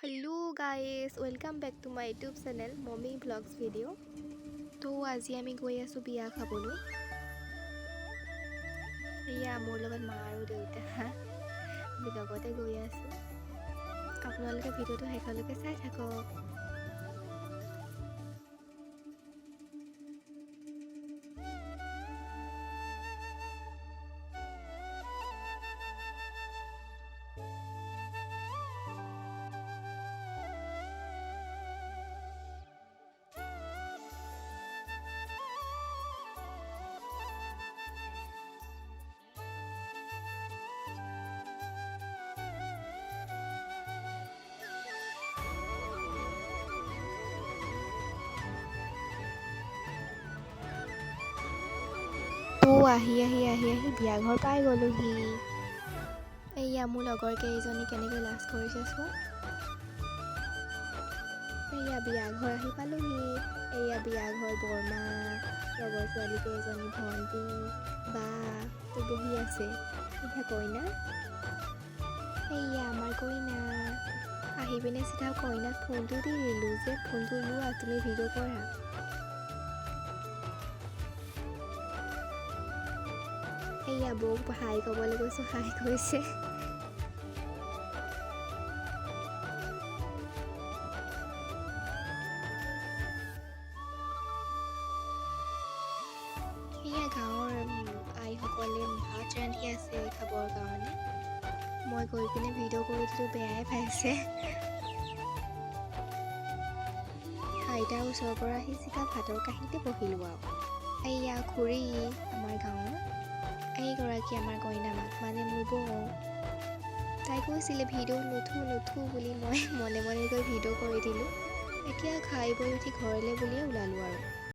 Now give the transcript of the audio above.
Hello guys welcome back to my YouTube channel mummy blogs video. तो आज आमी गई आसो बिया खाबोलो। एया मोर लगत मा आरो देउता आमी लगते गई आसो। आपनालोके भिडिओটো हेकলৈকে চাই থাকক। তো আহি বিয়া ঘৰ পাই গ'লোহি। এয়া মোৰ লগৰ কেইজনী কেনেকৈ লাজ কৰিছে চোৱা। এয়া বিয়া ঘৰ আহি পালোহি। এয়া বিয়া ঘৰ বৰমা লগৰ ছোৱালী কেইজনী ভণ্টি বা তো বহি আছে। এতিয়া কইনা এয়া আমাৰ কইনা আহি পিনে চিধা কইনাক ফোনটো দি দিলোঁ যে ফোনটো লোৱা তুমি ভিডিঅ' কৰা। এয়া বৌক হাই ক'বলৈ কৈছোঁ হাই কৈছে। এয়া গাঁৱৰ আইসকলে ভাত ৰান্ধি আছে খাবৰ কাৰণে। মই গৈ পিনে ভিডিঅ' কৰি দিলোঁ বেয়াই পাইছে। আইতাৰ ওচৰৰ পৰা আহি চিধা ভাতৰ কাঁহীতে বহিলোঁ আৰু। এয়া খুৰী আমাৰ গাঁৱৰ এইগৰাকী আমাৰ কইনা মাক মানে মোৰ বৌ। তাই কৈছিলে ভিডিঅ' নুঠো বুলি মই মনে মনে গৈ ভিডিঅ' কৰি দিলোঁ। এতিয়া খাই বৈ উঠি ঘৰলৈ বুলিয়ে ওলালোঁ আৰু।